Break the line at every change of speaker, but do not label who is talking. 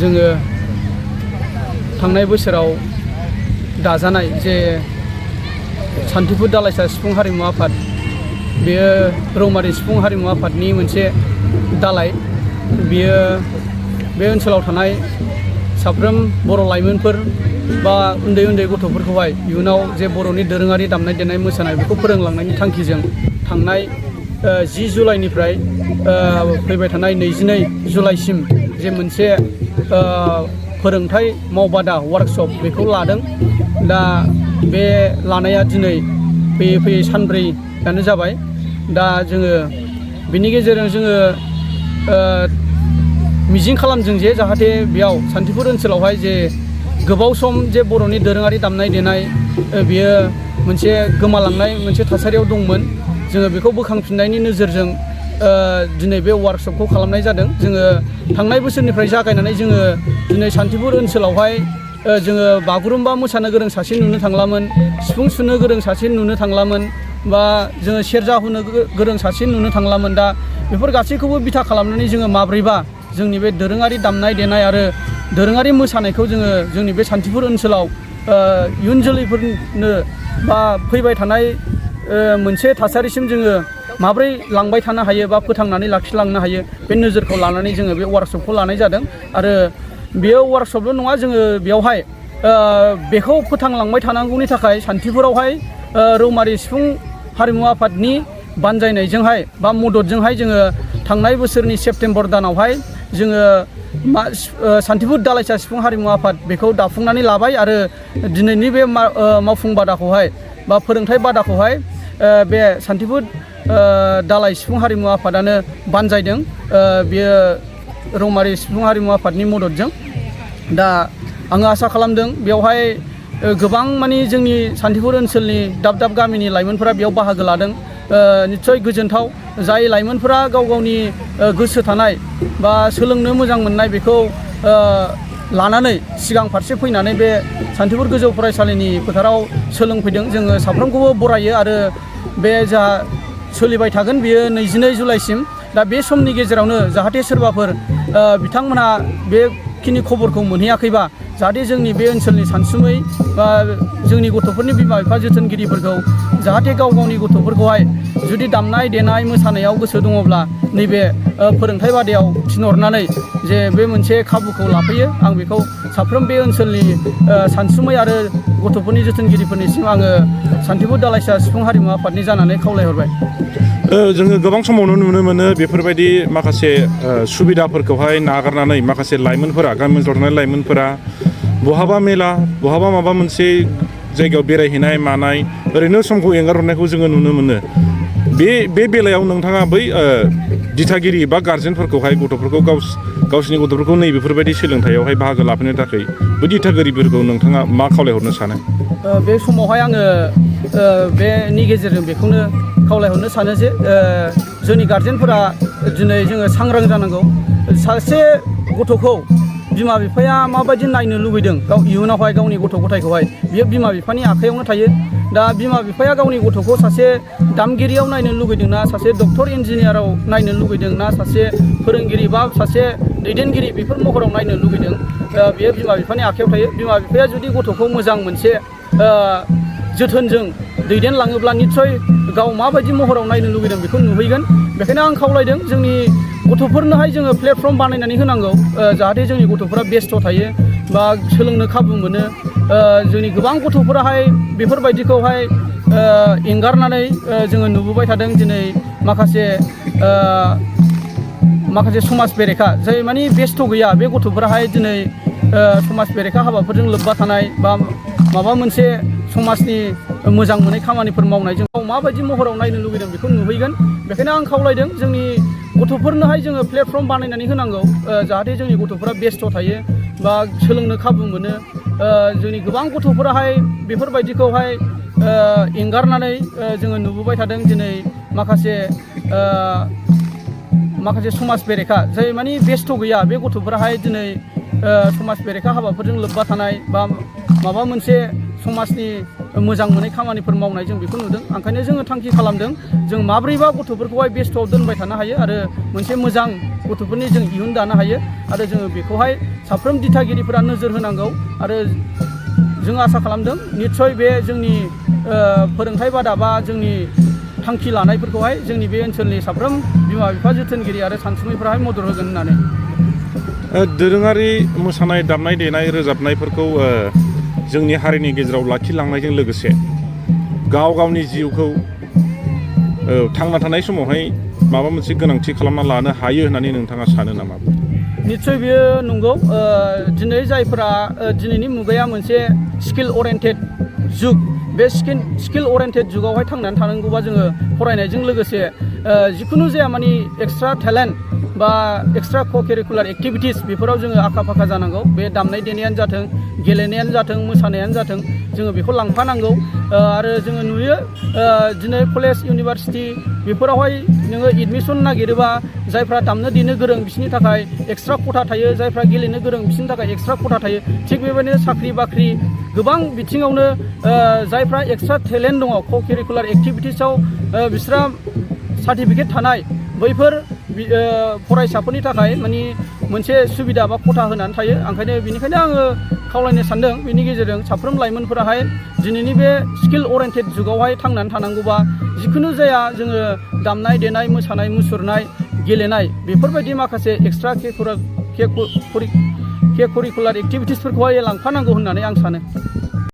जोङो थांनाय बोसोराव दाजानाय जे सान्थिफुर दालाइसा सिफुं हारिमु आफाद बेयो रौमारि सिफुं हारिमु आफादनि मोनसे दालाइ बेयो बे ओनसोलाव थानाय साफ्रोम बर' लाइमोनफोर बा उन्दै उन्दै गथ'फोरखौहाय इयुनाव जे बर'नि दोरोङारि दामनाय देनाय मोसानाय बेखौ फोरोंलांनायनि थांखिजों थांनाय 10 जुलाइनिफ्राय फैबाय थानाय 22 जुलाइसिम जे मोनसे फोरोंथाइ मावबादा वार्कशप बेखौ लादों। दा बे लानाया दिनै फैयै फैयै सानब्रैयानो जाबाय। दा जोङो बिनि गेजेरजों जोङो मिजिं खालामदों जे जाहाथे बेयाव सान्थिफुर ओनसोलावहाय जे गोबाव सम जे बर'नि दोरोङारि दामनाय देनाय बियो मोनसे गोमालांनाय मोनसे थासारियाव दंमोन। जोङो बेखौ बोखांफिननायनि नोजोरजों दिनै बे वार्कशपखौ खालामनाय जादों। जोङो थांनाय बोसोरनिफ्राय जागायनानै जोङो दिनै सान्थिफुर ओनसोलावहाय जोङो बागुरुम्बा मोसानो गोरों सासे नुनो थांलामोन, सिफुं सुनो गोरों सासे नुनो थांलामोन, बा जोङो सेरजा हुनो गोरों सासे नुनो थांलामोन। दा बेफोर गासैखौबो बिथा खालामनानै जोङो माब्रैबा जोंनि बे दोरोङारि दामनाय देनाय आरो दोरोङारि मोसानायखौ जोङो जोंनि बे सान्थिफुर ओनसोलाव इयुन जोलैफोरनो बा फैबाय थानाय मोनसे थासारिसिम जोङो माब्रै लांबाय थानो हायो बा फोथांनानै लाखिलांनो हायो बे नोजोरखौ लानानै जोङो बे वार्कशपखौ लानाय जादों। आरो बेयो वार्कशपल' नङा, जोङो बेयावहाय बेखौ फोथांलांबाय थानांगौनि थाखाय सान्थिफुरावहाय रौमारि सिफुं हारिमु आफादनि बानजायनायजोंहाय बा मददजोंहाय जोङो थांनाय बोसोरनि सेप्तेम्बर दानावहाय जोङो सान्थिफुर दालाइसा सिफुं हारिमु आफाद बेखौ दाफुंनानै लाबाय। आरो दिनैनि बे मावफुं बादाखौहाय बा फोरोंथाइ बादाखौहाय बे सान्थिफुर दालाइ सिफुं हारिमु आफादानो बानजायदों। बेयो रौमारि सिफुं हारिमु आफादनि मददजों। दा आङो आसा खालामदों बेवहाय गोबां मानि जोंनि सान्थिफुर ओनसोलनि दाब दाब गामिनि लाइमोनफोरा बेयाव बाहागो लादों। निस्सय गोजोनथाव। जाय लाइमोनफोरा गाव गावनि गोसो थानाय बा सोलोंनो मोजां मोननाय बेखौ लानानै सिगां फारसे फैनानै बे सान्थिफुर गोजौ फरायसालिनि फोथाराव सोलोंफैदों। जोङो साफ्रोमखौबो बरायो आरो बे जा सोलिबाय थागोन बियो 22 जुलाइसिम। दा बे समनि गेजेरावनो जाहाथे सोरबाफोर बिथांमोनहा बेखिनि खबरखौ मोनहैयाखैबा जाहाथे जोंनि बे ओनसोलनि सानसुमै बा जोंनि गथ'फोरनि बिमा बिफा जोथोनगिरिफोरखौ जाहाथे गाव गावनि गथ'फोरखौहाय जुदि दामनाय देनाय मोसानायाव गोसो दङब्ला नैबे फोरोंथाइ बादायाव थिनहरनानै जे बे मोनसे खाबुखौ लाफैयो। आं बेखौ साफ्रोम बे ओनसोलनि सानसुमै आरो गथ'फोरनि जोथोनगिरिफोरनिसिम आङो सान्थिफुर दालाइसा सिफुं हारिमु आफादनि जानानै खावलायहरबाय।
जोङो गोबां समावनो नुनो मोनो बेफोरबायदि माखासे सुबिदाफोरखौहाय नागारनानै माखासे लाइमोनफोरा गामि ओनसोलाव थानाय लाइमोनफोरा बहाबा मेला बहाबा माबा मोनसे जायगायाव बेरायहैनाय मानाय ओरैनो समखौ एंगारहरनायखौ जोङो नुनो मोनो। बे बेलायाव नोंथाङा बै दिथागिरि बा गारजेनफोरखौहाय गथ'फोरखौ गावसिनि गथ'फोरखौ नैबेफोरबायदि सोलोंथाइयावहाय बाहागो लाफैनो थाखाय बै दिथागिरिफोरखौ नोंथाङा मा खावलायहरनो सानो?
बे समावहाय आङो बेनि गेजेरजों बेखौनो खावलायहरनो सानो जे जोंनि गारजेनफोरा दिनै जोङो सांग्रां जानांगौ। सासे गथ'खौ बिमा बिफाया माबायदि नायनो लुबैदों गाव इयुनावहाय गावनि गथ' गथायखौहाय बियो बिमा बिफानि आखायावनो थायो। दा बिमा बिफाया गावनि गथ'खौ सासे दामगिरियाव नायनो लुबैदों ना सासे डक्टर इन्जिनियाराव नायनो लुबैदों ना सासे फोरोंगिरि बा सासे दैदेनगिरि बेफोर महराव नायनो लुबैदों, बियो बिमा बिफानि आखायाव थायो। बिमा बिफाया जुदि गथ'खौ मोजां मोनसे जोथोनजों दैदेनलाङोब्ला निस्सय गाव माबायदि महराव नायनो लुबैदों बेखौ नुहैगोन। बेखायनो आं खावलायदों जोंनि गथ'फोरनोहाय जोङो प्लेटफर्म बानायनानै होनांगौ जाहाथे जोंनि गथ'फोरा बेस्थ' थायो बा सोलोंनो खाबु मोनो। जोंनि गोबां गथ'फोराहाय बेफोरबायदिखौहाय एंगारनानै जोङो नुबोबाय थादों। दिनै माखासे समाज बेरेखा जाय मानि बेस्थ' गैया बे गथ'फोराहाय दिनै समाज बेरेखा हाबाफोरजों लोब्बा थानाय बा माबा मोनसे समाजनि मोजां मोनै खामानिफोर मावनायजों माबायदि महराव नायनो लुबैदों बेखौ नुहैगोन। बेखायनो आं खावलायदों जोंनि गथ'फोरनोहाय जोङो प्लेटफर्म बानायनानै होनांगौ जाहाथे जोंनि गथ'फोरा बेस्थ' थायो बा सोलोंनो खाबु मोनो। जोंनि गोबां गथ'फोराहाय बेफोरबायदिखौहाय एंगारनानै जोङो नुबोबाय थादों। दिनै माखासे समाज बेरेखा जाय मानि बेस्थ' गैया बे गथ'फोराहाय दिनै समाज बेरेखा हाबाफोरजों लोब्बा थानाय बा माबा मोनसे समाजनि मोजां मोनै खामानिफोर मावनाय जों बेखौ नुदों। ओंखायनो जोङो थांखि खालामदों जों माब्रैबा गथ'फोरखौहाय बेस्थ'आव दोनबाय थानो हायो आरो मोनसे मोजां गथ'फोरनि जों इयुन दानो हायो आरो जोङो बेखौहाय साफ्रोम दिथागिरिफोरा नोजोर होनांगौ आरो जों आसा खालामदों निस्सय बे जोंनि फोरोंथाइ बादा बा जोंनि थांखि लानायफोरखौहाय जोंनि बे ओनसोलनि साफ्रोम बिमा बिफा जोथोनगिरि आरो सानसुमैफोराहाय मदद होगोन होननानै।
दोरोङारि मोसानाय दामनाय देनाय रोजाबनायफोरखौ जोंनि हारिनि गेजेराव लाखिलांनायजों लोगोसे गाव गावनि जिउखौ थांना थानाय समावहाय माबा मोनसे गोनांथि खालामना लानो हायो होननानै नोंथाङा सानो नामा?
निस्सय बियो नंगौ। दिनै जायफोरा दिनैनि मुगाया मोनसे स्किल अरिएन्टेड जुग, बे स्किल अरिएन्टेड जुगावहाय थांनानै थानांगौबा जोङो फरायनायजों लोगोसे जिखुनु जाया मानि एक्सट्रा टेलेन्ट बा एक्सट्रा क' कारिकुलार एक्टिभिटिस बेफोराव जोङो आखा फाखा जानांगौ। बे दामनाय देनायानो जाथों, गेलेनायानो जाथों, मोसानायानो जाथों, जोङो बेखौ लांफानांगौ। आरो जोङो नुयो दिनै कलेज इउनिभारसिटि बेफोरावहाय नोङो एडमिसन नागिरोबा जायफ्रा दामनो देनो गोरों बिसोरनि थाखाय एक्सट्रा खथा थायो, जायफ्रा गेलेनो गोरों बिसोरनि थाखाय एक्सट्रा खथा थायो। थिग बेबायदिनो साख्रि बाख्रि गोबां बिथिङावनो जायफ्रा एक्सट्रा टेलेन्ट दङ क' कारिकुलार एक्टिभिटिसाव बिस्रा सार्टिफिकेट थानाय बैफोर फरायसाफोरनि थाखाय मानि मोनसे सुबिदा बा खथा होनानै थायो। बेनिखायनो आङो खावलायनो सानदों बेनि गेजेरजों साफ्रोम लाइमोनफोराहाय दिनैनि बे स्किल अरिएन्टेड जुगावहाय थांनानै थानांगौबा जिखुनु जाया जोङो दामनाय देनाय, मोसानाय, मुसुरनाय, गेलेनाय बेफोरबायदि माखासे एक्सट्रा के कारिकुलार एक्टिभिटिसफोरखौहाय लांफानांगौ होननानै आं सानो।